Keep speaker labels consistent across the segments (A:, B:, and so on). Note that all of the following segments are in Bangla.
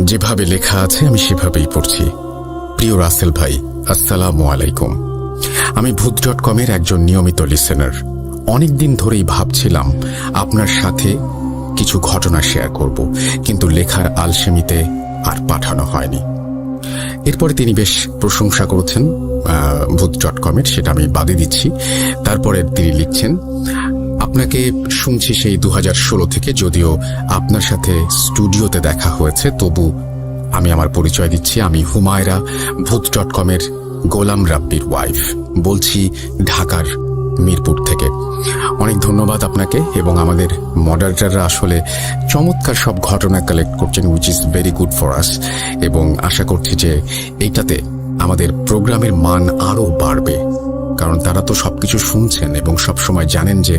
A: যেভাবে লেখা আছে আমি সেভাবেই পড়ছি। প্রিয় রাসেল ভাই, আসসালামু আলাইকুম। আমি ভূত.কমের একজন নিয়মিত লিসেনার। অনেকদিন ধরেই ভাবছিলাম আপনার সাথে কিছু ঘটনা শেয়ার করব, কিন্তু লেখার আলসেমিতে আর পাঠানো হয়নি। এরপরে তিনি বেশ প্রশংসা করেছেন ভূত.কমের, সেটা আমি বাদে দিচ্ছি। তারপরে তিনি লিখছেন, আপনাকে শুনছি সেই 2016 থেকে, যদিও আপনার সাথে স্টুডিওতে দেখা হয়েছে, তবু আমি আমার পরিচয় দিচ্ছি। আমি হুমায়রা, ভূত.কমের গোলাম রাব্বির ওয়াইফ, বলছি ঢাকার মিরপুর থেকে। অনেক ধন্যবাদ আপনাকে, এবং আমাদের মডারেটররা আসলে চমৎকার সব ঘটনা কালেক্ট করছেন, which is very good for us, এবং আশা করছি যে এইটাতে আমাদের প্রোগ্রামের মান আরও বাড়বে, কারণ তারা তো সবকিছু শুনছেন এবং সবসময় জানেন যে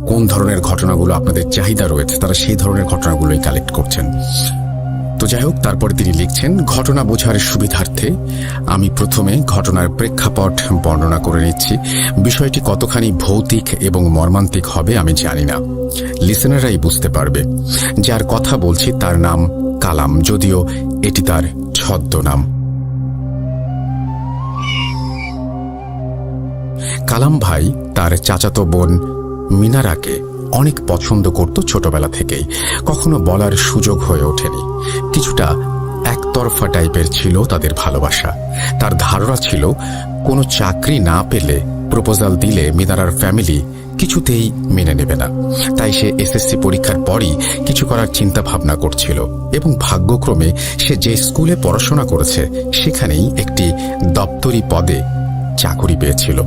A: কোন ধরনের ঘটনাগুলো আপনাদের চাহিদা রয়েছে, তারা সেই ধরনের ঘটনাগুলোই কালেক্ট করছেন। তো যাই হোক, তারপরে তিনি লিখছেন, ঘটনা বোঝার সুবিধার্থে আমি প্রথমে ঘটনার প্রেক্ষাপট বর্ণনা করে নিচ্ছি। বিষয়টি কতখানি ভৌতিক এবং মর্মান্তিক হবে আমি জানি না, লিসেনাররাই বুঝতে পারবে। যার কথা বলছি তার নাম কালাম, যদিও এটি তার ছদ্মনাম। কালাম ভাই তার চাচাতো বোন মিনারাকে অনেক পছন্দ করত ছোটবেলা থেকেই, কখনো বলার সুযোগ হয়ে ওঠেনি। কিছুটা একতরফা টাইপের ছিল তাদের ভালোবাসা। তার ধারণা ছিল কোনো চাকরি না পেলে প্রপোজাল দিলে মিনারার ফ্যামিলি কিছুতেই মেনে নেবে না, তাই সে এসএসসি পরীক্ষার পরই কিছু করার চিন্তা ভাবনা করছিল, এবং ভাগ্যক্রমে সে যে স্কুলে পড়াশোনা করেছে সেখানেই একটি দপ্তরি পদে চাকরি পেয়েছিল।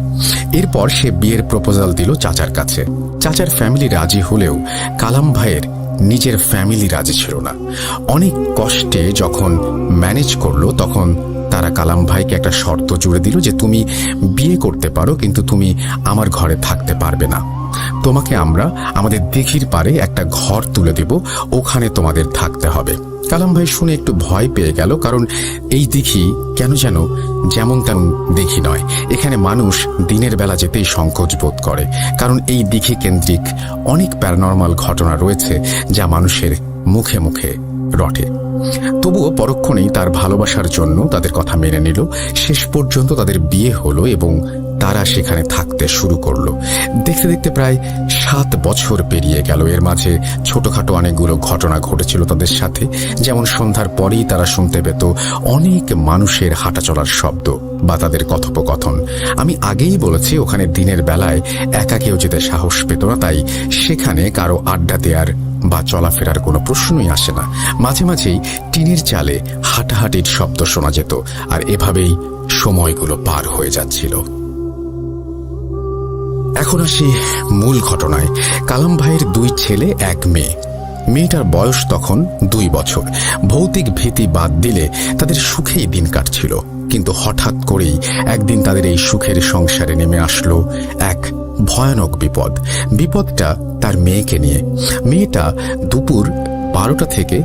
A: এরপর সে বিয়ের প্রপোজাল দিল চাচার কাছে। চাচার ফ্যামিলি রাজি হলেও কালাম ভাইয়ের নিজের ফ্যামিলি রাজি ছিল না। অনেক কষ্টে যখন ম্যানেজ করলো, তখন তারা কালাম ভাইকে একটা শর্ত জুড়ে দিল যে তুমি বিয়ে করতে পারো, কিন্তু তুমি আমার ঘরে থাকতে পারবে না। তোমাকে আমরা আমাদের দিঘির পাড়ে একটা ঘর তুলে দেব, ওখানে তোমাদের থাকতে হবে। কালাম ভাই শুনে একটু ভয় পেয়ে গেল, কারণ এই দিঘি কেন যেন যেমন তেমন দিঘি নয়। এখানে মানুষ দিনের বেলা যেতেই সংকোচ বোধ করে, কারণ এই দিঘি কেন্দ্রিক অনেক প্যারানরমাল ঘটনা রয়েছে যা মানুষের মুখে মুখে রটে। তবুও পরক্ষণেই তার ভালোবাসার জন্য তাদের কথা মেনে নিল। শেষ পর্যন্ত তাদের বিয়ে হলো এবং তারা সেখানে থাকতে শুরু করলো। দেখতে দেখতে প্রায় 7 বছর পেরিয়ে গেল। এর মাঝে ছোটখাটো অনেকগুলো ঘটনা ঘটেছিল তাদের সাথে, যেমন সন্ধ্যার পরেই তারা শুনতে পেত অনেক মানুষের হাঁটা চলার শব্দ বা তাদের কথোপকথন। আমি আগেই বলেছি ওখানে দিনের বেলায় একা কেউ যেতে সাহস পেত না, তাই সেখানে কারো আড্ডা দেওয়ার বা চলাফেরার কোনো প্রশ্নই আসে না। মাঝে মাঝেই টিনের চালে হাঁটাহাঁটির শব্দ শোনা যেত, আর এভাবেই সময়গুলো পার হয়ে যাচ্ছিল। এখন আসি মূল ঘটনায়। কালাম ভাইয়ের 2 ছেলে 1 মেয়ে। মেয়েটার বয়স তখন 2 বছর। ভৌতিক ভীতি বাদ দিলে তাদের সুখেই দিন কাটছিল, কিন্তু হঠাৎ করেই একদিন তাদের এই সুখের সংসারে নেমে আসলো এক ভয়ানক বিপদ। বিপদটা তার মেয়েকে নিয়ে। মেয়েটা দুপুর 12টা থেকে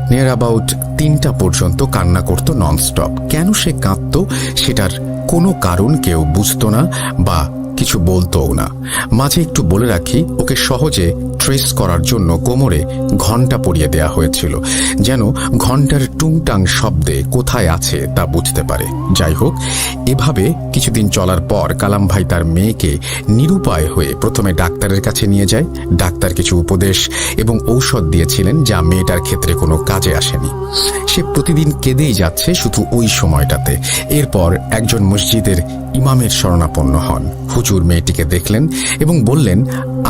A: নিয়ার অ্যাবাউট 3টা পর্যন্ত কান্না করত ননস্টপ। কেন সে কাঁদত সেটার কোনো কারণ কেউ বুঝতো না বা কিছু বলতোও না। মাঝে একটু বলে রাখি, ওকে সহজে ট্রেস করার জন্য কোমরে ঘণ্টা পরিয়ে দেয়া হয়েছিল, যেন ঘণ্টার টুংটাং শব্দে কোথায় আছে তা বুঝতে পারে। যাই হোক, এভাবে কিছুদিন চলার পর কালাম ভাই তার মেয়েকে নিরুপায় হয়ে প্রথমে ডাক্তারের কাছে নিয়ে যায়। ডাক্তার কিছু উপদেশ এবং ঔষধ দিয়েছিলেন যা মেয়েটার ক্ষেত্রে কোনো কাজে আসেনি। সে প্রতিদিন কেঁদেই যাচ্ছে শুধু ওই সময়টাতে। এরপর একজন মসজিদের ইমামের শরণাপন্ন হন। হুজুর মেয়েটিকে দেখলেন এবং বললেন,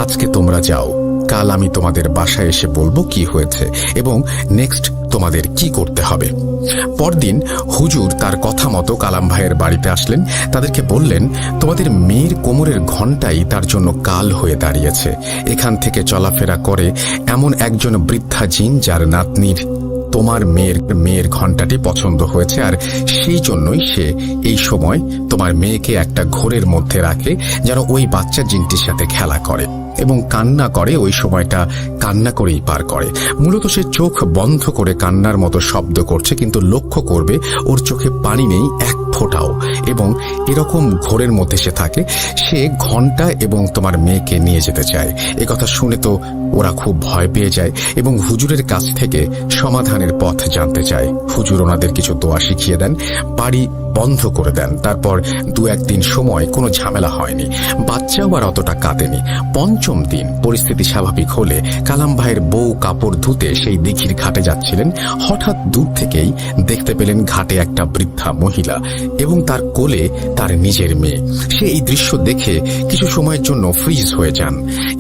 A: আজকে তোমরা যাও, কাল আমি তোমাদের বাসায় এসে বলবো কি হয়েছে এবং নেক্সট তোমাদের কি করতে হবে। পরদিন হুজুর তার কথা মতো কালাম ভাইয়ের বাড়িতে আসলেন। তাদেরকে বললেন, তোমাদের মেয়ের কোমরের ঘণ্টাই তার জন্য কাল হয়ে দাঁড়িয়েছে। এখান থেকে চলাফেরা করে এমন একজন বৃদ্ধা জিন যার নাতনির তোমার মেয়ের ঘণ্টাটি পছন্দ হয়েছে, আর সেই জন্যই সে এই সময় তোমার মেয়েকে একটা ঘোরের মধ্যে রাখে যেন ওই বাচ্চা জিনটির সাথে খেলা করে এবং কান্না করে। ওই সময়টা কান্না করেই পার করে। মূলত সে চোখ বন্ধ করে কান্নার মতো শব্দ করছে, কিন্তু লক্ষ্য করবে ওর চোখে পানি নেই এক ফোঁটাও, এবং এরকম ঘোরের মধ্যে সে থাকে। সে ঘণ্টা এবং তোমার মেয়েকে নিয়ে যেতে চায়। একথা শুনে তো ওরা খুব ভয় পেয়ে যায় এবং হুজুরের কাছ থেকে সমাধানের পথ জানতে চায়। হুজুর ওনাদের কিছু দোয়া শিখিয়ে দেন, বাড়ি বন্ধ করে দেন। তারপর 2-1 দিন সময় কোনো ঝামেলা হয়নি, বাচ্চাও আর অতটা কাঁদেনি। 5ম দিন পরিস্থিতি স্বাভাবিক হলে কালাম ভাইয়ের বউ কাপড় ধুতে সেই দিঘির ঘাটে যাচ্ছিলেন। হঠাৎ দূর থেকেই দেখতে পেলেন ঘাটে একটা বৃদ্ধা মহিলা এবং তার কোলে তার নিজের মেয়ে। সে এই দৃশ্য দেখে কিছু সময়ের জন্য ফ্রিজ হয়ে যান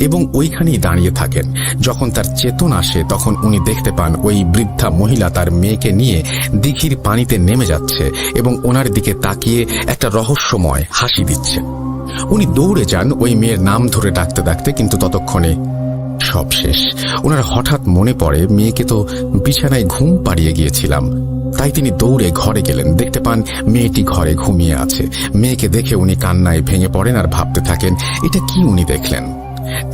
A: এবং ওইখানেই দাঁড়িয়ে থাকেন। যখন তার চেতন আসে তখন উনি দেখতে পান ওই বৃদ্ধা মহিলা তার মেয়েকে নিয়ে দিঘির পানিতে নেমে যাচ্ছে এবং ওনার দিকে তাকিয়ে একটা রহস্যময় হাসি দিচ্ছে। উনি দৌড়ে যান ওই মেয়ের নাম ধরে ডাকতে ডাকতে, কিন্তু ততক্ষণে সব শেষ। ওনার হঠাৎ মনে পড়ে মেয়েকে তো বিছানায় ঘুম পাড়িয়ে গিয়েছিলাম। তাই তিনি দৌড়ে ঘরে গেলেন, দেখতে পান মেয়েটি ঘরে ঘুমিয়ে আছে। মেয়েকে দেখে উনি কান্নায় ভেঙে পড়েন আর ভাবতে থাকেন এটা কি উনি দেখলেন।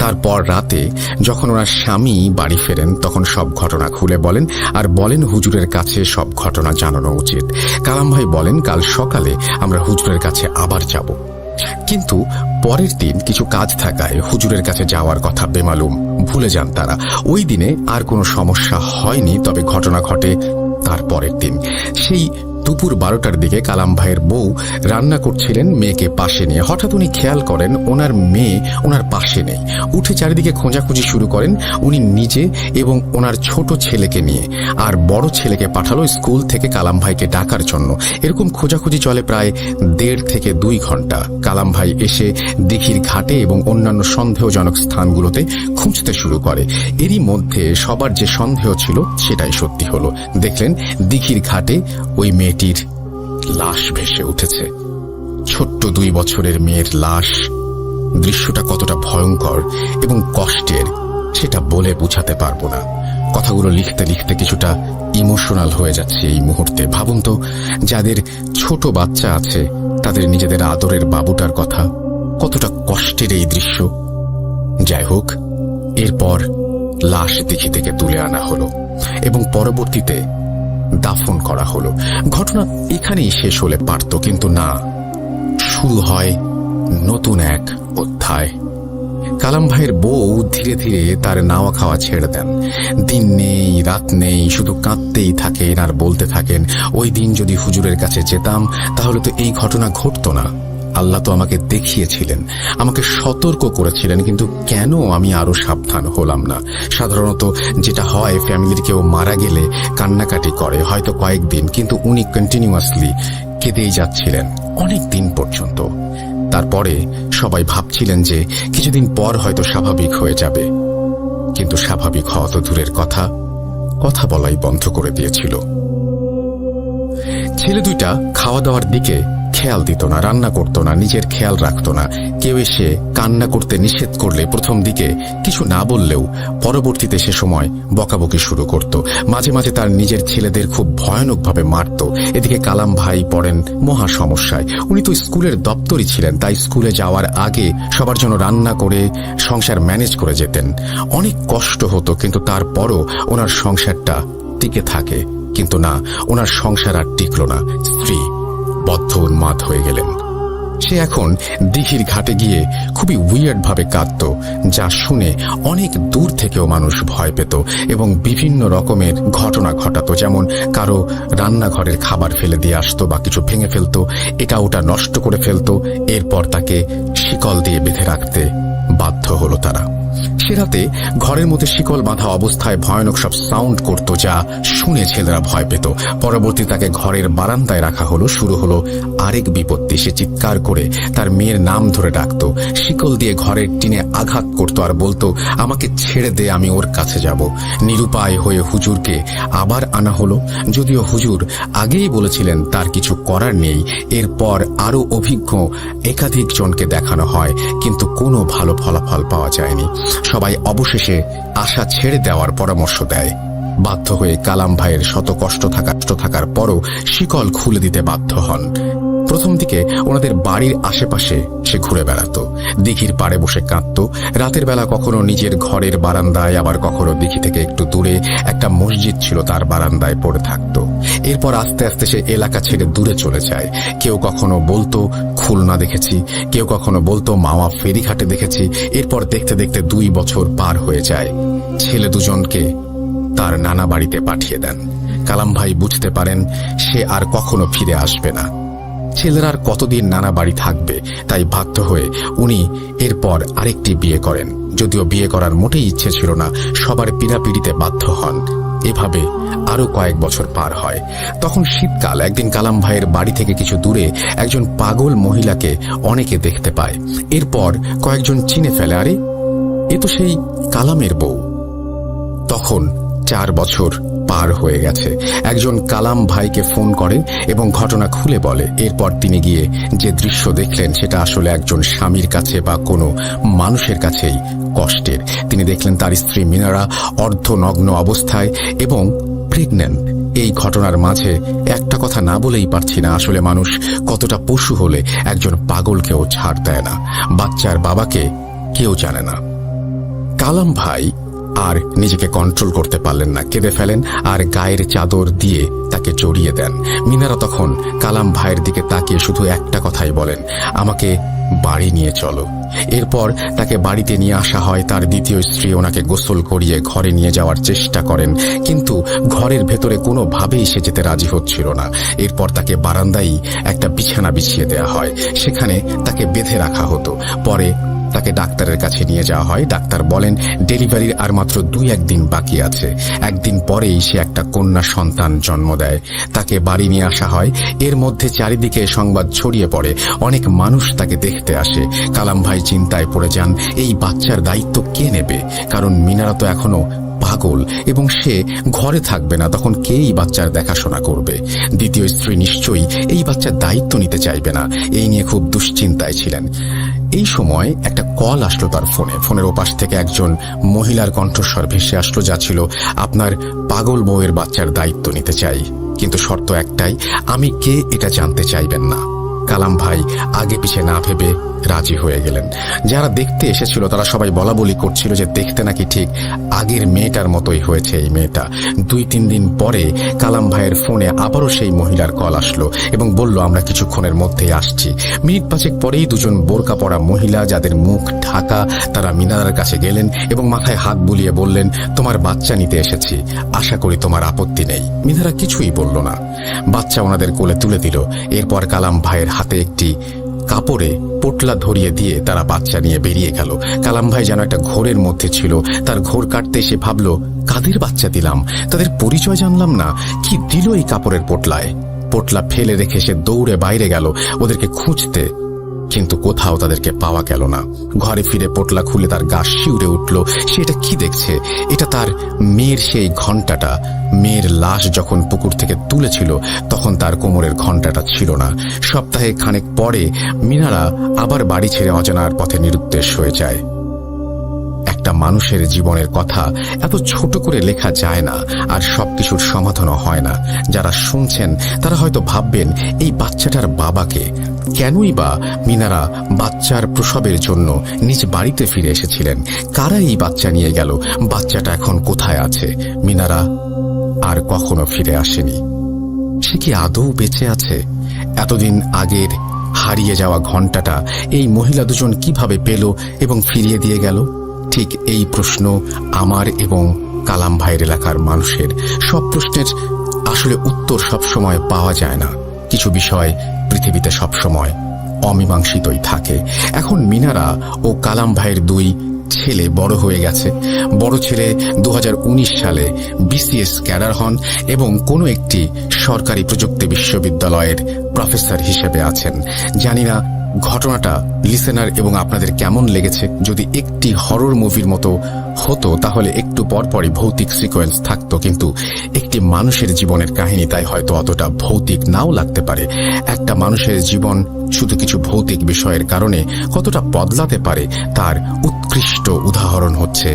A: তারপর রাতে যখন ওনার স্বামী বাড়ি ফেরেন তখন সব ঘটনা খুলে বলেন আর বলেন হুজুরের কাছে সব ঘটনা জানানো উচিত। কালাম ভাই বলেন কাল সকালে আমরা হুজুরের কাছে আবার যাব, কিন্তু পরের দিন কিছু কাজ থাকায় হুজুরের কাছে যাওয়ার কথা বেমালুম ভুলে যান তারা। ওই দিনে আর কোনো সমস্যা হয়নি, তবে ঘটনা ঘটে তার পরের দিন। সেই দুপুর 12টার দিকে কালাম ভাইয়ের বউ রান্না করছিলেন মেয়েকে পাশে নিয়ে। হঠাৎ উনি খেয়াল করেন ওনার মেয়ে ওনার পাশে নেই। উঠে চারিদিকে খোঁজাখুঁজি শুরু করেন উনি নিজে এবং ওনার ছোট ছেলেকে নিয়ে, আর বড় ছেলেকে পাঠালো স্কুল থেকে কালাম ভাইকে ডাকার জন্য। এরকম খোঁজাখুঁজি চলে প্রায় 1.5 থেকে 2 ঘন্টা। কালাম ভাই এসে দিঘির ঘাটে এবং অন্যান্য সন্দেহজনক স্থানগুলোতে খুঁজতে শুরু করে। এরই মধ্যে সবার যে সন্দেহ ছিল সেটাই সত্যি হলো। দেখলেন দিঘির ঘাটে ওই মেয়েটির লাশ ভেসে উঠেছে, ছোট্ট 2 বছরের মেয়ের লাশ। দৃশ্যটা কতটা ভয়ঙ্কর এবং কষ্টের সেটা বলে বোঝাতে পারবো না। কথাগুলো লিখতে লিখতে কিছুটা ইমোশনাল হয়ে যাচ্ছে এই মুহূর্তে। ভাবুন তো, যাদের ছোট বাচ্চা আছে তাদের নিজেদের আদরের বাবুটার কথা, কতটা কষ্টের এই দৃশ্য। যাই হোক, এরপর লাশ দিঘি থেকে তুলে আনা হলো এবং পরবর্তীতে দাফন করা হলো। ঘটনা এখানেই শেষ হলে পারত, কিন্তু না, শুরু হয় নতুন এক অধ্যায়। কালাম ভাইয়ের বউ ধীরে ধীরে তার নাওয়া খাওয়া ছেড়ে দেন। দিন নেই রাত নেই, শুধু কাঁদতেই থাকেন আর বলতে থাকেন ওই দিন যদি হুজুরের কাছে যেতাম তাহলে তো এই ঘটনা ঘটতো না। আল্লাহ তো আমাকে দেখিয়েছিলেন, আমাকে সতর্ক করেছিলেন, কিন্তু কেন আমি আরো সাবধান হলাম না? সাধারণত যেটা হয়, ফ্যামিলির কেউ মারা গেলে কান্নাকাটি করে হয়তো কয়েকদিন, কিন্তু উনি কন্টিনিউয়াসলি কেঁদেই যাচ্ছিলেন অনেক দিন পর্যন্ত। তারপরে সবাই ভাবছিলেন যে কিছুদিন পর হয়তো স্বাভাবিক হয়ে যাবে, কিন্তু স্বাভাবিক হওয়া তো দূরের কথা, কথা বলাই বন্ধ করে দিয়েছিল। ছেলে দুইটা খাওয়া দাওয়ার দিকে খেয়াল দিত না, রান্না করতো না, নিজের খেয়াল রাখতো না। কেউ এসে কান্না করতে নিষেধ করলে প্রথম দিকে কিছু না বললেও পরবর্তীতে সে সময় বকাবকি শুরু করত। মাঝে মাঝে তার নিজের ছেলেদের খুব ভয়ানকভাবে মারত। এদিকে কালাম ভাই পড়েন মহা সমস্যায়। উনি তো স্কুলের দপ্তরি ছিলেন, তাই স্কুলে যাওয়ার আগে সবার জন্য রান্না করে সংসার ম্যানেজ করে যেতেন। অনেক কষ্ট হতো, কিন্তু তারপরও ওনার সংসারটা টিকে থাকে। কিন্তু না, ওনার সংসার আর টিকল না। স্ত্রী বদ্ধ উন্মাদ হয়ে গেলেন। সে এখন দিঘির ঘাটে গিয়ে খুবই উইয়ার্ড ভাবে কাঁদত, যা শুনে অনেক দূর থেকেও মানুষ ভয় পেত এবং বিভিন্ন রকমের ঘটনা ঘটাতো। যেমন কারো রান্নাঘরের খাবার ফেলে দিয়ে আসতো বা কিছু ভেঙে ফেলতো, এটা ওটা নষ্ট করে ফেলতো। এরপর তাকে শিকল দিয়ে বেঁধে রাখতে বাধ্য হলো তারা। সে রাতে ঘরের মধ্যে শিকল বাঁধা অবস্থায় ভয়ানক সব সাউন্ড করত, যা শুনে ছেলেরা ভয় পেত। পরবর্তী তাকে ঘরের বারান্দায় রাখা হলো। শুরু হলো আরেক বিপত্তি। সে চিৎকার করে তার মেয়ের নাম ধরে ডাকত, শিকল দিয়ে ঘরের টিনে আঘাত করত আর বলতো আমাকে ছেড়ে দে, আমি ওর কাছে যাব। নিরুপায় হয়ে হুজুরকে আবার আনা হলো, যদিও হুজুর আগেই বলেছিলেন তার কিছু করার নেই। এরপর আরো অভিজ্ঞ একাধিক জনকে দেখানো হয়, কিন্তু কোনো ভালো ফলাফল পাওয়া যায়নি। সবাই অবশেষে আশা ছেড়ে দেওয়ার পরামর্শ দেয়। বাধ্য হয়ে কালাম ভাইয়ের শত কষ্ট থাকার পরও শিকল খুলে দিতে বাধ্য হন। প্রথম দিকে ওনাদের বাড়ির আশেপাশে সে ঘুরে বেড়াতো, দিঘির পাড়ে বসে কাঁদত। রাতের বেলা কখনো নিজের ঘরের বারান্দায়, আবার কখনো দিঘি থেকে একটু দূরে একটা মসজিদ ছিল তার বারান্দায় পড়ে থাকতো। এরপর আস্তে আস্তে সে এলাকা ছেড়ে দূরে চলে যায়। কেউ কখনো বলতো খুলনা দেখেছি, কেউ কখনো বলতো মাওয়া ফেরিঘাটে দেখেছি। এরপর দেখতে দেখতে 2 বছর পার হয়ে যায়। ছেলে দুজনকে তার নানা বাড়িতে পাঠিয়ে দেন। কালাম ভাই বুঝতে পারেন সে আর কখনো ফিরে আসবে না। ছেলেরা আর কতদিন নানা বাড়ি থাকবে, তাই বাধ্য হয়ে উনি এরপর আরেকটি বিয়ে করেন। যদিও বিয়ে করার মোটেই ইচ্ছে ছিল না, সবার পীড়াপিড়িতে বাধ্য হন। এভাবে আরো কয়েক বছর পার হয়। তখন শীতকাল। একদিন কালাম ভাইয়ের বাড়ি থেকে কিছু দূরে একজন পাগল মহিলাকে অনেকে দেখতে পায়। এরপর কয়েকজন চিনে ফেলে, আরে এ তো সেই কালামের বউ। তখন 4 বছর পার হয়ে গেছে। একজন কালাম ভাইকে ফোন করে এবং ঘটনা খুলে বলে। এরপর তিনি গিয়ে যে দৃশ্য দেখলেন সেটা আসলে একজন স্বামীর কাছে বা কোনো মানুষের কাছেই কষ্টের। তিনি দেখলেন তার স্ত্রী মিনারা অর্ধনগ্ন অবস্থায় এবং প্রেগন্যান্ট। এই ঘটনার মাঝে একটা কথা না বলেই পারছি না, আসলে মানুষ কতটা পশু হলে একজন পাগলকেও ছাড় দেয় না। বাচ্চার বাবাকে কেউ জানে না। কালাম ভাই আর নিজেকে কন্ট্রোল করতে পারলেন না, কেঁদে ফেলেন আর গায়ের চাদর দিয়ে তাকে জড়িয়ে দেন। মিনারা তখন কালাম ভাইয়ের দিকে তাকিয়ে শুধু একটা কথাই বলেন, আমাকে বাড়ি নিয়ে চলো। এরপর তাকে বাড়িতে নিয়ে আসা হয়। তার দ্বিতীয় স্ত্রী ওনাকে গোসল করিয়ে ঘরে নিয়ে যাওয়ার চেষ্টা করেন, কিন্তু ঘরের ভেতরে কোনোভাবেই সে যেতে রাজি হচ্ছিল না। এরপর তাকে বারান্দায় একটা বিছানা বিছিয়ে দেওয়া হয়, সেখানে তাকে বেঁধে রাখা হতো। পরে তাকে ডাক্তারের কাছে নিয়ে যাওয়া হয়। ডাক্তার বলেন ডেলিভারির আর মাত্র 2-1 দিন বাকি আছে। একদিন পরেই সে একটা কন্যা সন্তান জন্ম দেয়। তাকে বাড়ি নিয়ে আসা হয়। এর মধ্যে চারিদিকে সংবাদ ছড়িয়ে পড়ে, অনেক মানুষ তাকে দেখতে আসে। কালাম ভাই চিন্তায় পড়ে যান, এই বাচ্চার দায়িত্ব কে নেবে? কারণ মিনারা তো এখনো পাগল এবং সে ঘরে থাকবে না, তখন কে এই বাচ্চার দেখাশোনা করবে? দ্বিতীয় স্ত্রী নিশ্চয়ই এই বাচ্চার দায়িত্ব নিতে চাইবে না। এই নিয়ে খুব দুশ্চিন্তায় ছিলেন। এই সময় একটা কল আসলো তার ফোনে। ফোনের ওপাশ থেকে একজন মহিলার কণ্ঠস্বর ভেসে আসলো, যা ছিল, আপনার পাগল বউয়ের বাচ্চার দায়িত্ব নিতে চাই, কিন্তু শর্ত একটাই, আমি কে এটা জানতে চাইবেন না। কালাম ভাই আগে পিছে না ভেবে রাজি হয়ে গেলেন। যারা দেখতে এসেছিল তারা সবাই বলা বলি করছিল যে দেখতে নাকি ঠিক আগের মেয়েটার মতোই হয়েছে এই মেয়েটা। 2-3 দিন পরে কালাম ভাইয়ের ফোনে আবারও সেই মহিলার কল আসলো এবং বলল, আমরা কিছুক্ষণের মধ্যেই আসছি। মিনিট 5 পরেই দুজন বোরকা পরা মহিলা, যাদের মুখ ঢাকা, তারা মিনারার কাছে গেলেন এবং মাথায় হাত বুলিয়ে বললেন, তোমার বাচ্চা নিতে এসেছি, আশা করি তোমার আপত্তি নেই। মিনারা কিছুই বলল না, বাচ্চা ওনাদের কোলে তুলে দিল। এরপর কালাম ভাইয়ের হাতে একটি কাপড়ে পোটলা ধরিয়ে দিয়ে তারা বাচ্চা নিয়ে বেরিয়ে গেল। কালাম ভাই যেন একটা ঘোরের মধ্যে ছিল। তার ঘোর কাটতে সে ভাবল, কাদের বাচ্চা দিলাম, তাদের পরিচয় জানলাম না, কি দিল এই কাপড়ের পোটলায়? পোটলা ফেলে রেখে সে দৌড়ে বাইরে গেল ওদেরকে খুঁজতে, কিন্তু কোথাও তাদেরকে পাওয়া গেল না। ঘরে ফিরে পোটলা খুলে তার গা শিউরে উঠল। সে এটা কি দেখছে? এটা তার মেয়ের সেই ঘণ্টাটা। মেয়ের লাশ যখন পুকুর থেকে তুলেছিল তখন তার কোমরের ঘণ্টাটা ছিল না। সপ্তাহে খানেক পরে মিনারা আবার বাড়ি ছেড়ে অজানার পথে নিরুদ্দেশ হয়ে যায়। একটা মানুষের জীবনের কথা এত ছোট করে লেখা যায় না, আর সবকিছুর সমাধানও হয় না। যারা শুনছেন তারা হয়তো ভাববেন, এই বাচ্চাটার বাবাকে কেনই বা মিনারা বাচ্চার প্রসবের জন্য নিজ বাড়িতে ফিরে এসেছিলেন? কারা এই বাচ্চা নিয়ে গেল? বাচ্চাটা এখন কোথায় আছে? মিনারা আর কখনো ফিরে আসেনি। সে কি আদৌ বেঁচে আছে? এতদিন আগের হারিয়ে যাওয়া ঘণ্টাটা এই মহিলা দুজন কিভাবে পেল এবং ফিরিয়ে দিয়ে গেল? ঠিক এই প্রশ্ন আমার এবং কালাম ভাইয়ের এলাকার মানুষের। সব প্রশ্নের আসলে উত্তর সবসময় পাওয়া যায় না। কিছু বিষয় পৃথিবীতে সবসময় অমীমাংসিতই থাকে। এখন মিনারা ও কালাম ভাইয়ের 2 ছেলে বড় হয়ে গেছে। বড় ছেলে 2019 সালে BCS ক্যাডার হন এবং কোনো একটি সরকারি প্রযুক্তি বিশ্ববিদ্যালয়ের প্রফেসর হিসেবে আছেন। জানি না ঘটনাটা লিসেনার এবং আপনাদের কেমন লেগেছে। যদি একটি হরর মুভির মতো হতো তাহলে একটু পরপরই ভৌতিক সিকোয়েন্স থাকতো, কিন্তু একটি মানুষের জীবনের কাহিনী, তাই হয়তো অতটা ভৌতিক নাও লাগতে পারে। একটা মানুষের জীবন শুধু কিছু ভৌতিক বিষয়ের কারণে কতটা বদলাতে পারে তার উৎকৃষ্ট উদাহরণ হচ্ছে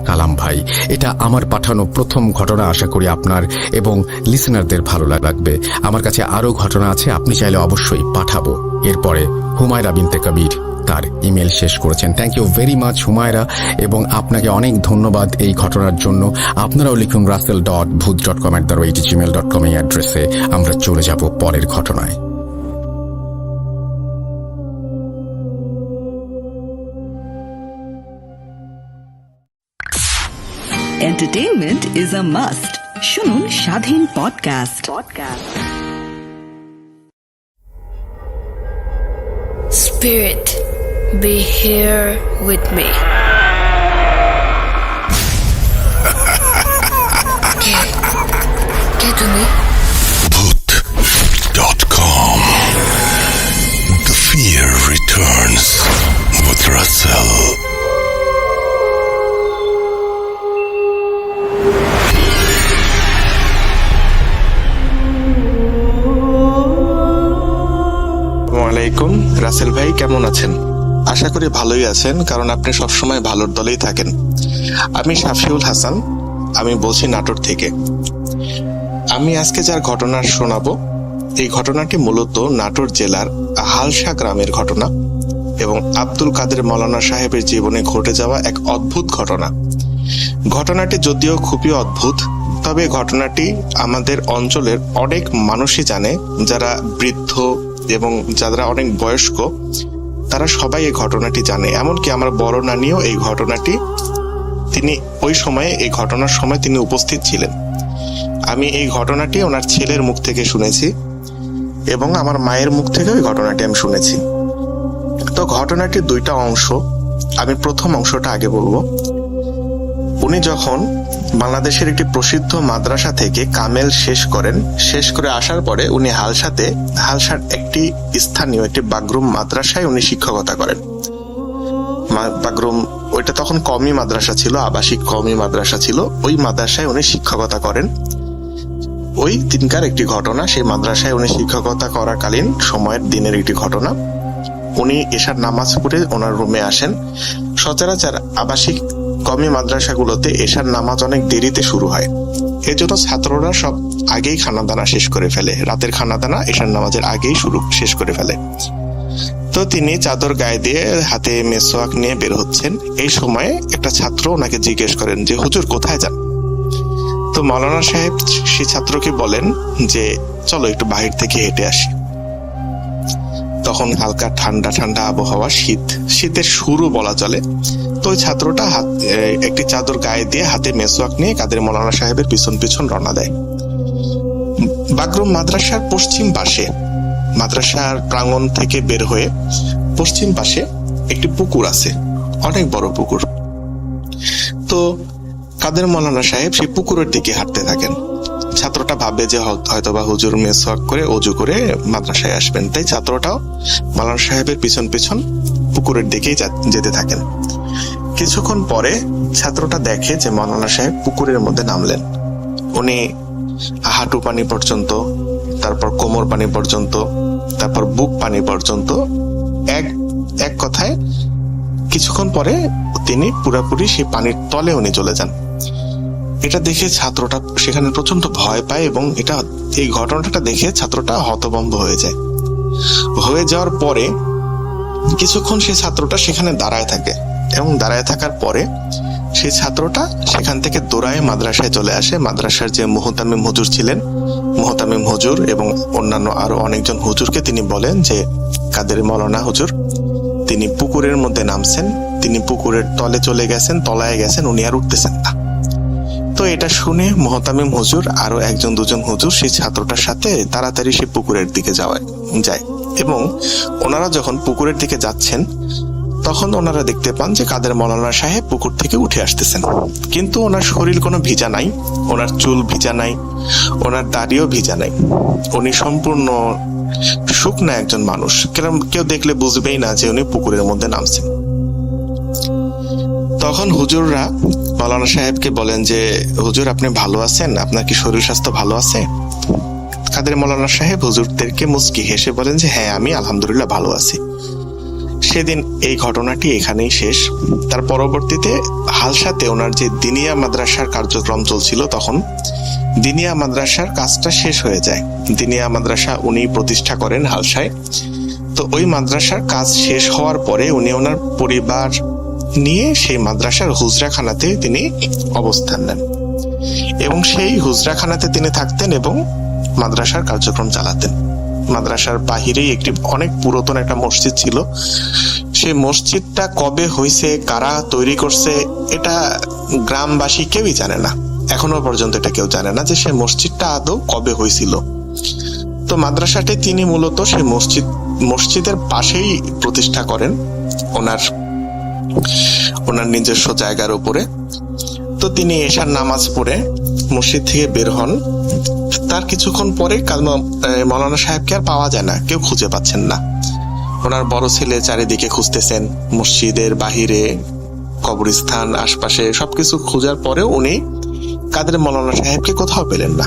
A: কালাম ভাই। এটা আমার পাঠানো প্রথম ঘটনা। আশা করি আপনার এবং লিসেনারদের ভালো লাগবে। আমার কাছে আরও ঘটনা আছে, আপনি চাইলে অবশ্যই পাঠাবো। এরপরে হুমায়রা বিনতে কবির তার ইমেল শেষ করেছেন। Thank you very much Humaira, এবং আপনাকে অনেক ধন্যবাদ এই ঘটনার জন্য। আপনারাও লিখুন russell.bhuj.com@gmail.com এই অ্যাড্রেসে। আমরা চলে যাব পরের ঘটনায়।
B: Entertainment is a must. শুনুন স্বাধীন podcast.
C: Spirit, be here with me. কে তুমি?
D: Bhuj.com. The fear returns with Russell.
E: আসসালামাইকুম। রাসেল ভাই কেমন আছেন? আশা করি ভালোই আছেন, কারণ আপনি সবসময় ভালোর দলেই থাকেন। আমি শাফিউল হাসান, আমি বলছি নাটোর থেকে। আমি আজকে যার ঘটনা শোনাবো, এই ঘটনাটি মূলত নাটোর জেলার হালসা গ্রামের ঘটনা এবং আব্দুল কাদের মৌলানা সাহেবের জীবনে ঘটে যাওয়া এক অদ্ভুত ঘটনা। ঘটনাটি যদিও খুবই অদ্ভুত, তবে ঘটনাটি আমাদের অঞ্চলের অনেক মানুষই জানে, যারা বৃদ্ধ এবং যারা অনেক বয়স্ক তারা সবাই এই ঘটনাটি জানে। এমনকি আমার বড় নানিও এই ঘটনাটি, তিনি ওই সময়ে এই ঘটনার সময় তিনি উপস্থিত ছিলেন। আমি এই ঘটনাটি ওনার ছেলের মুখ থেকে শুনেছি এবং আমার মায়ের মুখ থেকেও এই ঘটনাটি আমি শুনেছি। তো ঘটনাটির দুইটা অংশ, আমি প্রথম অংশটা আগে বলবো। উনি যখন বাংলাদেশের একটি প্রসিদ্ধ মাদ্রাসা থেকে কামেল শেষ করেন, শেষ করে আসার পরে উনি হালসার একটি স্থানীয় একটি বাগরুম মাদ্রাসায় উনি শিক্ষকতা করেন। বাগরুম ওইটা তখন কওমি মাদ্রাসা ছিল, আবাসিক কওমি মাদ্রাসা ছিল। ওই মাদ্রাসায় উনি শিক্ষকতা করেন। ওই দিনকার একটি ঘটনা, সেই মাদ্রাসায় উনি শিক্ষকতা করাকালীন সময়ের দিনের একটি ঘটনা। উনি এশার নামাজ পড়ে ওনার রুমে আসেন। সচরাচর আবাসিক কওমি মাদ্রাসাগুলোতে এশার নামাজ অনেক দেরিতে শুরু হয়, এজন্য ছাত্ররা সব আগেই খানাদানা শেষ করে ফেলে। রাতের খানাদানা এশার নামাজের আগেই শেষ করে ফেলে। তো তিনি চাদর গায়ে দিয়ে হাতে মেসওয়াক নিয়ে বের হচ্ছেন। এই সময়ে একটা ছাত্র ওনাকে জিজ্ঞেস করেন যে হুজুর কোথায় যান? তো মৌলানা সাহেব সেই ছাত্রকে বলেন যে চলো একটু বাহির থেকে হেঁটে আসি। তখন হালকা ঠান্ডা ঠান্ডা আবহাওয়া, শীতের শুরু বলা চলে। তো ওই ছাত্রটা একটি চাদর গায়ে দিয়ে হাতে মেসওয়াক নিয়ে কাদের মৌলানা সাহেবের পিছন পিছন রওনা দেয়। বাগরুম মাদ্রাসার পশ্চিম পাশে, মাদ্রাসার প্রাঙ্গণ থেকে বের হয়ে পশ্চিম পাশে একটি পুকুর আছে, অনেক বড় পুকুর। তো কাদের মৌলানা সাহেব সেই পুকুরের দিকে হাঁটতে থাকেন। ছাত্রটা ভাবে যে হয়তোবা হুজুর মেসওয়াক করে ওযু করে মাদ্রাসায় আসবেন, তাই ছাত্রটাও মৌলানা সাহেবের পিছন পিছন পুকুরের দিকেই যেতে থাকেন। কিছুক্ষণ পরে ছাত্রটা দেখে যে মৌলানা সাহেব পুকুরের মধ্যে নামলেন। উনি হাঁটু পানি পর্যন্ত, তারপর কোমর পানি পর্যন্ত, তারপর বুক পানি পর্যন্ত, এক কথায় কিছুক্ষণ পরে তিনি পুরাপুরি সেই পানির তলে উনি চলে যান। এটা দেখে ছাত্রটা সেখানে প্রচন্ড ভয় পায় এবং এই ঘটনাটা দেখে ছাত্রটা হতভম্ব হয়ে যায়। হয়ে যাওয়ার পরে কিছুক্ষণ সেই ছাত্রটা সেখানে দাঁড়ায় থাকে এবং দাঁড়ায় থাকার পরে সেই ছাত্রটা সেখান থেকে দৌড়ায় মাদ্রাসায় চলে আসে। মাদ্রাসার যে মুহতামিম হুজুর ছিলেন, মুহতামিম হুজুর এবং অন্যান্য আরো অনেকজন হুজুরকে তিনি বলেন যে কাদের মৌলানা হুজুর তিনি পুকুরের মধ্যে নামছেন, তিনি পুকুরের তলে চলে গেছেন, তলায় গেছেন, উনি আর উঠতেছেন না। তো এটা শুনে মুহতামিম হুজুর আরো একজন দুজন হুজুর সেই ছাত্রটার সাথে তাড়াতাড়ি সেই পুকুরের দিকে যায় এবং ওনারা যখন পুকুরের দিকে যাচ্ছেন তখন ওনারা দেখতে পান যে কাদের মৌলানা সাহেব পুকুর থেকে উঠে আসতেছেন, কিন্তু ওনার শরীর কোনো ভিজা নাই, ওনার চুল ভিজা নাই, ওনার দাড়িও ভিজা নাই। উনি সম্পূর্ণ শুকনা একজন মানুষ, কেউ দেখলে বুঝবেই না যে উনি পুকুরের মধ্যে নামছেন। তখন হুজুররা মৌলানা সাহেবকে বলেন যে হুজুর আপনি ভালো আছেন, আপনার কি শরীর স্বাস্থ্য ভালো আছে? কাদের মৌলানা সাহেব হুজুরদেরকে মুচকি হেসে বলেন যে হ্যাঁ আমি আলহামদুলিল্লাহ ভালো আছি। সেদিন এই ঘটনাটি এখানেই শেষ। তার পরবর্তীতে হালসাতে ওনার যে দিনিয়া মাদ্রাসার কার্যক্রম চলছিল, তখন দিনিয়া মাদ্রাসার কাজটা শেষ হয়ে যায়। দিনিয়া মাদ্রাসা উনি প্রতিষ্ঠা করেন হালসায়। তো ওই মাদ্রাসার কাজ শেষ হওয়ার পরে উনি ওনার পরিবার নিয়ে সেই মাদ্রাসার হুজরাখানাতে তিনি অবস্থান নেন এবং সেই হুজরাখানাতে তিনি থাকতেন এবং মাদ্রাসার কার্যক্রম চালাতেন। মাদ্রাসার বাহিরেই একটি অনেক পুরাতন একটা মসজিদ ছিল। সেই মসজিদটা কবে হয়েছে, কারা তৈরি করছে, এটা গ্রামবাসী কেউই জানে না, এখনো পর্যন্ত এটা কেউ জানে না যে সেই মসজিদটা আদৌ কবে হয়েছিল। তো মাদ্রাসাটি তিনি মূলত সেই মসজিদের পাশেই প্রতিষ্ঠা করেন ওনার নিজস্ব জায়গার উপরে। তো তিনি এশার নামাজ পড়ে মসজিদ থেকে বের হন। তার কিছুক্ষণ পরে মৌলানা সাহেবকে আর পাওয়া যায় না, কেউ খুঁজে পাচ্ছেন না। ওনার বড় ছেলে চারিদিকে খুঁজতেছেন, মসজিদের বাহিরে, কবরস্থান, আশপাশে সবকিছু খোঁজার পরেও উনি কাদের মৌলানা সাহেবকে কোথাও পেলেন না।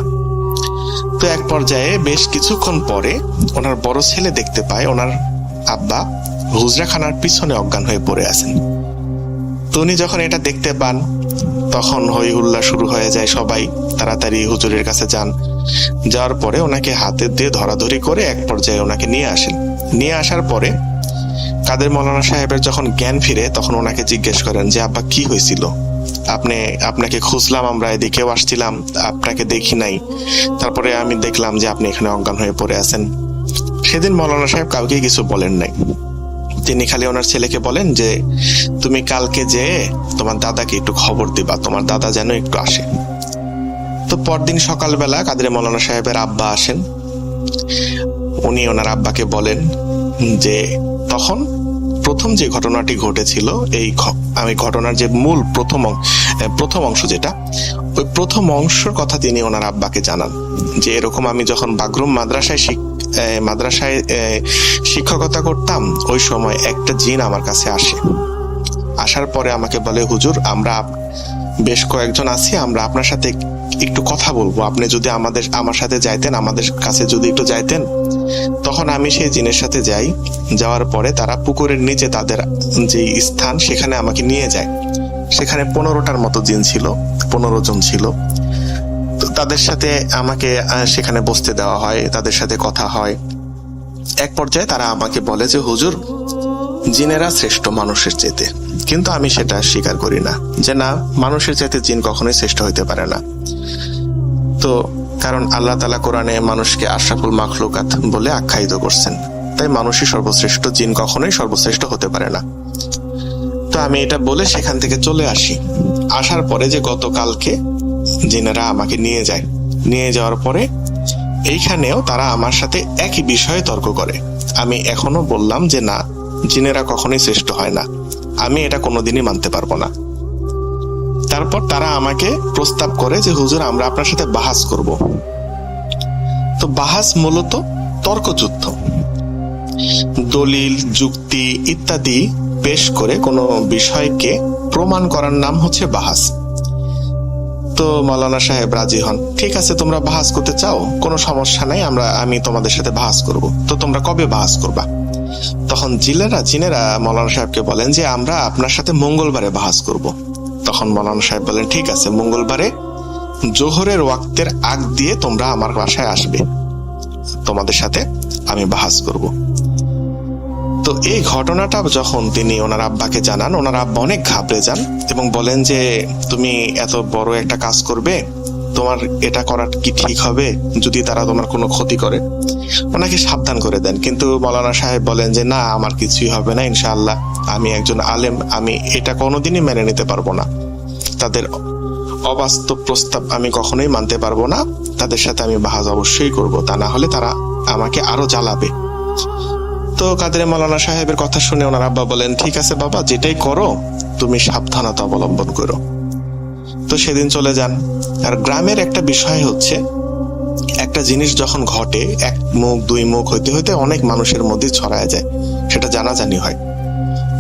E: তো এক পর্যায়ে বেশ কিছুক্ষণ পরে ওনার বড় ছেলে দেখতে পায় ওনার আব্বা হুজরাখানার পিছনে অজ্ঞান হয়ে পড়ে আছেন। তো উনি যখন এটা দেখতে পান তখন হই হুল্লা শুরু হয়ে যায়, সবাই তাড়াতাড়ি হুজুরের কাছে যান। যাওয়ার পরে ওনাকে হাতে দিয়ে ধরাধরি করে এক পর্যায়ে ওনাকে নিয়ে আসেন। নিয়ে আসার পরে কাদের মৌলানা সাহেবের যখন জ্ঞান ফিরে তখন ওনাকে জিজ্ঞেস করেন যে আব্বা কি হয়েছিল, আপনাকে খুঁজলাম, আমরা এদিকেও আসছিলাম, আপনাকে দেখি নাই, তারপরে আমি দেখলাম যে আপনি এখানে অজ্ঞান হয়ে পড়ে আছেন। সেদিন মৌলানা সাহেব কাউকে কিছু বলেন নাই, তিনি খালি ওনার ছেলেকে বলেন যে তুমি কালকে যে তোমার দাদাকে একটু খবর দিবা, তোমার দাদা যেন একটু আসে। তো পরদিন সকালবেলা কাদের মৌলানা সাহেবের আব্বা আসেন। উনি ওনার আব্বাকে বলেন যে তখন প্রথম যে ঘটনাটি ঘটেছিল, আমি ঘটনার যে মূল প্রথম অংশ যেটা, ওই প্রথম অংশের কথা তিনি ওনার আব্বাকে জানান যে এরকম আমি যখন বাগরুম মাদ্রাসায় শিক্ষকতা করতাম, ওই সময় একটা জিন আমার কাছে আসে। আসার পরে আমাকে বলে, হুজুর আমরা বেশ কয়েকজন আছি, আমরা আপনার সাথে একটু কথা বলবো, আপনি যদি আমার সাথে যাইতেন, আমাদের কাছে যদি একটু যাইতেন। তখন আমি সেই জিনের সাথে যাই। যাওয়ার পরে তারা পুকুরের নিচে তাদের যে স্থান সেখানে আমাকে নিয়ে যায়। সেখানে 15টার মতো জিন ছিল, 15 জন ছিল। তো তাদের সাথে আমাকে সেখানে বসতে দেওয়া হয়, তাদের সাথে কথা হয়। এক পর্যায়ে তারা আমাকে বলে যে হুজুর জিনেরা শ্রেষ্ঠ মানুষের চাইতে, কিন্তু আমি সেটা স্বীকার করি না, যে না, মানুষের চাইতে জিন কখনোই শ্রেষ্ঠ হইতে পারে না। তো কারণ আল্লাহ তাআলা কোরআনে মানুষকে আশরাফুল মাখলুকাত বলে আখ্যায়িত করছেন, তাই মানুষই সর্বশ্রেষ্ঠ, জিন কখনোই সর্বশ্রেষ্ঠ হতে পারে না। তো আমি এটা বলে সেখান থেকে চলে আসি। আসার পরে যে গতকালকে জিনেরা আমাকে নিয়ে যায়, নিয়ে যাওয়ার পরে এইখানেও তারা আমার সাথে একই বিষয়ে তর্ক করে। আমি এখনো বললাম যে না, জিনেরা কখনোই শ্রেষ্ঠ হয় না, আমি এটা কোনোদিনই মানতে পারবো না। তারপর তারা আমাকে প্রস্তাব করে যে হুজুর আমরা আপনার সাথে বাহাস করব। তো বাহাস মূলত তর্কযুদ্ধ, দলিল যুক্তি ইত্যাদি পেশ করে কোনো বিষয়কে প্রমাণ করার নাম হচ্ছে বাহাস। তো মাওলানা সাহেব রাজি হন, ঠিক আছে তোমরা বাহাস করতে চাও, কোনো সমস্যা নাই, আমি তোমাদের সাথে বাহাস করব। তো তোমরা কবে বাহাস করবা? তখন জিনেরা মাওলানা সাহেবকে বলেন যে আমরা আপনার সাথে মঙ্গলবারে বাহাস করব। তখন মাওলানা সাহেব বলেন ঠিক আছে, মঙ্গলবারে জোহরের ওয়াক্তের আগ দিয়ে তোমরা আমার বাসায় আসবে, তোমাদের সাথে আমি বাহাস করব। তো এই ঘটনাটা যখন তিনি ওনার আব্বাকে জানান, ওনার আব্বা অনেক ঘাবড়ে যান এবং বলেন যে তুমি এত বড় একটা কাজ করবে, তোমার এটা করা কি ঠিক হবে যদি তারা তোমার কোনো ক্ষতি করে? ওনাকে সাবধান করে দেন, কিন্তু মাওলানা সাহেব বলেন যে না, আমার কিছুই হবে না ইনশাআল্লাহ, আমি একজন আলেম, আমি এটা কোনোদিনই মেনে নিতে পারবো না, তাদের অবাস্তব প্রস্তাব আমি কখনোই মানতে পারবো না, তাদের সাথে আমি বাহাস অবশ্যই করব, তা না হলে তারা আমাকে আরো জ্বালাবে। তো কাদের মাওলানা সাহেবের কথা শুনে ওনার আব্বা বলেন ঠিক আছে বাবা, যেটাই করো তুমি সাবধানতা অবলম্বন করো। তো সেদিন চলে যান। আর গ্রামের একটা বিষয় হচ্ছে, একটা জিনিস যখন ঘটে, 1 মুখ 2 মুখ হইতে হইতে অনেক মানুষের মধ্যে ছড়ায় যায়, সেটা জানাজানি হয়।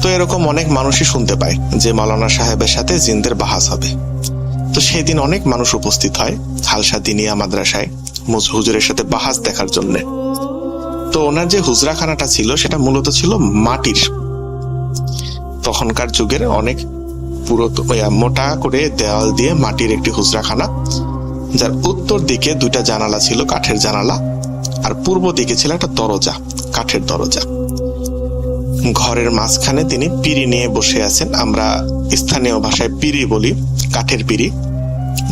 E: তো এরকম অনেক মানুষই শুনতে পায় যে মাওলানা সাহেবের সাথে জিনদের বাহাস হবে। তো সেদিন অনেক মানুষ উপস্থিত হয় হালসা দিনিয়া মাদ্রাসায় হুজুরের সাথে বাহাস দেখার জন্য। তো ওনার যে হুজরাখানাটা ছিল সেটা মূলত ছিল মাটির, তখনকার যুগের অনেক মোটা করে দেওয়াল দিয়ে মাটির একটি হুজরাখানা, যার উত্তর দিকে 2টা জানালা ছিল, কাঠের জানালা, আর পূর্ব দিকে ছিল একটা দরজা, কাঠের দরজা। ঘরের মাঝখানে তিনি পিঁড়ি নিয়ে বসে আছেন, আমরা স্থানীয় ভাষায় পিঁড়ি বলি, কাঠের পিঁড়ি।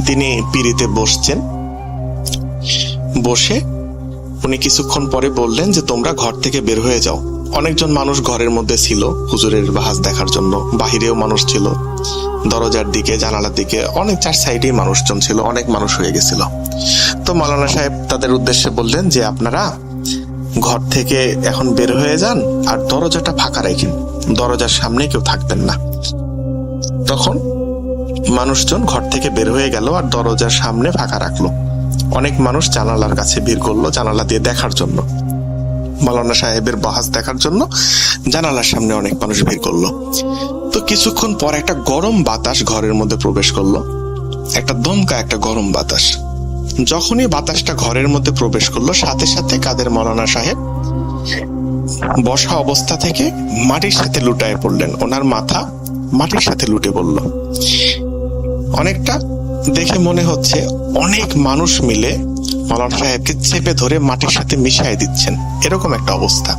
E: তিনি পিঁড়িতে বসছেন। বসে উনি কিছুক্ষণ পরে বললেন যে তোমরা ঘর থেকে বের হয়ে যাও। অনেকজন মানুষ ঘরের মধ্যে ছিল হুজুরের বাহাজ দেখার জন্য, বাহিরেও মানুষ ছিল, দরজার দিকে জানালার দিকে অনেক, চার সাইডেই মানুষজন ছিল, অনেক মানুষ হয়ে গেছিল। তো মাওলানা সাহেব তাদের উদ্দেশ্যে বললেন যে আপনারা ঘর থেকে এখন বের হয়ে যান আর দরজাটা ফাঁকা রাখেন, দরজার সামনে কেউ থাকবেন না। তখন মানুষজন ঘর থেকে বের হয়ে গেল আর দরজার সামনে ফাঁকা রাখলো। অনেক মানুষ জানালার কাছে ভিড় করলো জানালা দিয়ে দেখার জন্য, মাওলানা সাহেবের বাহাজ দেখার জন্য জানালার সামনে অনেক মানুষ ভিড় করলো। তো কিছুক্ষণ পর একটা গরম বাতাস ঘরের মধ্যে প্রবেশ করলো, একটা দমকা একটা গরম বাতাস। যখনই বাতাসটা ঘরের মধ্যে প্রবেশ করলো সাথে সাথে কাদের মাওলানা সাহেব বসা অবস্থা থেকে মাটির সাথে লুটায় পড়লেন, ওনার মাথা মাটির সাথে লুটে পড়ল। অনেকটা দেখে মনে হচ্ছে অনেক মানুষ মিলে মাওলানা সাহেবকে চেপে ধরে মাটির সাথে মিশাই দিচ্ছেন, এরকম একটা অবস্থা।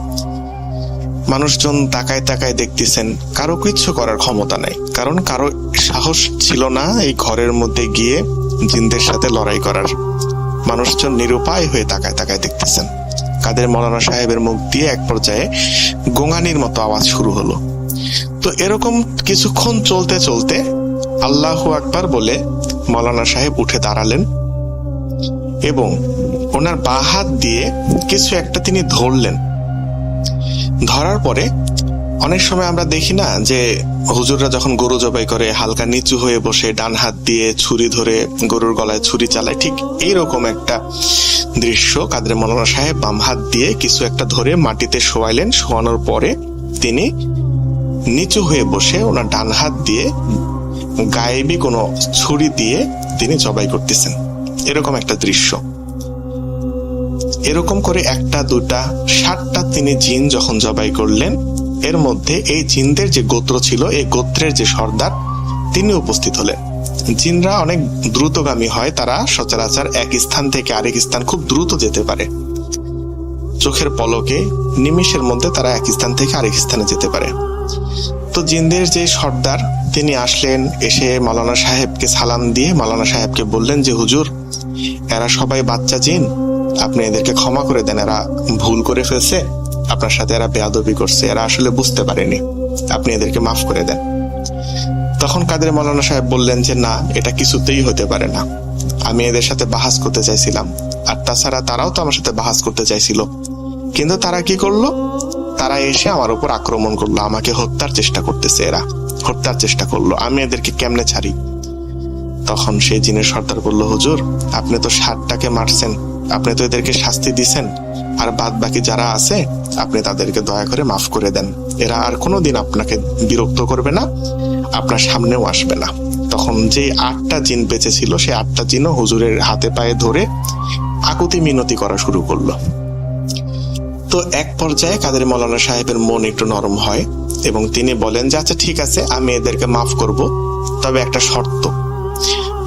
E: মানুষজন তাকায় তাকায় দেখতেছেন, কারো কিচ্ছু করার ক্ষমতা নাই, কারণ কারো সাহস ছিল না এই ঘরের মধ্যে গিয়ে জিনদের সাথে লড়াই করার। মানুষজন নিরুপায় হয়ে তাকায় তাকায় দেখতেছেন। কাদের মাওলানা সাহেবের মুখ দিয়ে এক পর্যায়ে গোঙানির মতো আওয়াজ শুরু হলো। তো এরকম কিছুক্ষণ চলতে চলতে আল্লাহু আকবার বলে মাওলানা সাহেব উঠে দাঁড়ালেন এবং ওনার বাঁ হাত দিয়ে কিছু একটা তিনি ধরলেন। ধরার পরে অনেক সময় আমরা দেখি না যে হুজুররা যখন গরু জবাই করে হালকা নিচু হয়ে বসে ডান হাত দিয়ে ছুরি ধরে গরুর গলায় ছুরি চালায়, ঠিক এইরকম একটা দৃশ্য কাদের মাওলানা সাহেব বাম হাত দিয়ে কিছু একটা ধরে মাটিতে শোয়াইলেন। শোয়ানোর পরে তিনি নিচু হয়ে বসে ওনার ডান হাত দিয়ে গায়েবী কোনো ছুরি দিয়ে তিনি জবাই করতেছেন, এরকম একটা দৃশ্য। এরকম করে একটা দুটা 7টা তিনি জিন যখন জবাই করলেন, এর মধ্যে এই জিনদের যে গোত্র ছিল এই গোত্রের যে সর্দার তিনি উপস্থিত হলেন। জিনরা অনেক দ্রুতগামী হয়, তারা সচরাচর এক স্থান থেকে আরেক স্থান খুব দ্রুত যেতে পারে, চোখের পলকে নিমেষের মধ্যে তারা এক স্থান থেকে আরেক স্থানে যেতে পারে। তো জিনদের যে সর্দার তিনি আসলেন, এসে মাওলানা সাহেবকে সালাম দিয়ে মাওলানা সাহেবকে বললেন যে হুজুর, এরা সবাই বাচ্চা জিন, আপনি এদেরকে ক্ষমা করে দেন, এরা ভুল করে ফেলছে, আপনার সাথে এরা বেয়াদবি করছে, এরা আসলে বুঝতে পারেনি, আপনি এদেরকে মাফ করে দেন। তখন কাদের মাওলানা সাহেব বললেন যে না, এটা কিছুতেই হতে পারে না, আমি এদের সাথে বাহাস করতে চাইছিলাম, আর তাছাড়া তারাও তো আমার সাথে বাহাস করতে চাইছিল, কিন্তু তারা কি করলো, তারা এসে আমার উপর আক্রমণ করলো, আমাকে হত্যার চেষ্টা করতেছে, এরা হত্যার চেষ্টা করলো, আমি এদেরকে কেমনে ছাড়ি। তখন সেই জিনের সর্দার বলল, হুজুর আপনি তো 7টাকে মারছেন, আপনি তো এদেরকে শাস্তি দিছেন, আর বাদ বাকি যারা আছে আপনি তাদেরকে দয়া করে মাফ করে দেন, এরা আর কোনোদিন আপনাকে বিরক্ত করবে না, আপনার সামনেও আসবে না। তখন যে 8টা জিন বেঁচে ছিল সেই 8টা জিনও হুজুরের হাতে পায়ে ধরে আকুতি মিনতি করা শুরু করলো। তো এক পর্যায়ে কাদের মাওলানা সাহেবের মন একটু নরম হয় এবং তিনি বলেন যে আচ্ছা ঠিক আছে, আমি এদেরকে মাফ করব, তবে একটা শর্ত।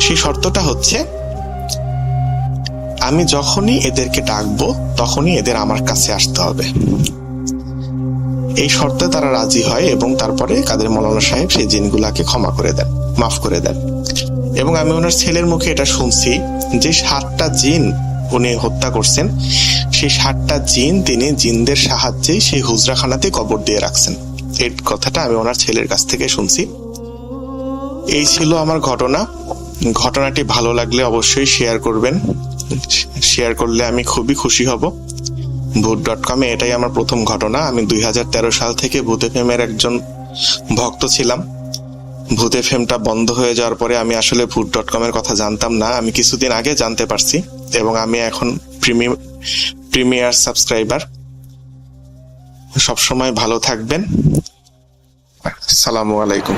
E: সেই শর্তটা হচ্ছে, আমি যখনই এদেরকে ডাকবো তখনই এদের আমার কাছে আসতে হবে। এই শর্তে তারা রাজি হয় এবং তারপরে কাদের মাওলানা সাহেব সেই জিনগুলাকে ক্ষমা করে দেন, মাফ করে দেন। এবং আমি ওনার ছেলের মুখে এটা শুনছি যে 7টা জিন উনি হত্যা করছেন, সেই 7টা জিন তিনি জিনদের সাহায্যে সেই হুজরাখানাতে কবর দিয়ে রাখছেন। এই কথাটা আমি ওনার ছেলের কাছ থেকে শুনছি। এই ছিল আমার ঘটনা। ঘটনাটি ভালো লাগলে অবশ্যই শেয়ার করবেন, শেয়ার করলে আমি খুবই খুশি হব। ভূত.com-এ এটাই আমার প্রথম ঘটনা। আমি 2013 সাল থেকে ভূত এফএম-এর একজন ভক্ত ছিলাম। ভূত এফএমটা বন্ধ হয়ে যাওয়ার পরে আমি আসলে ভূত.com-এর কথা জানতাম না, আমি কিছুদিন আগে জানতে পারছি এবং আমি এখন প্রিমিয়ার সাবস্ক্রাইবার। সবসময় ভালো থাকবেন। আসসালামু আলাইকুম।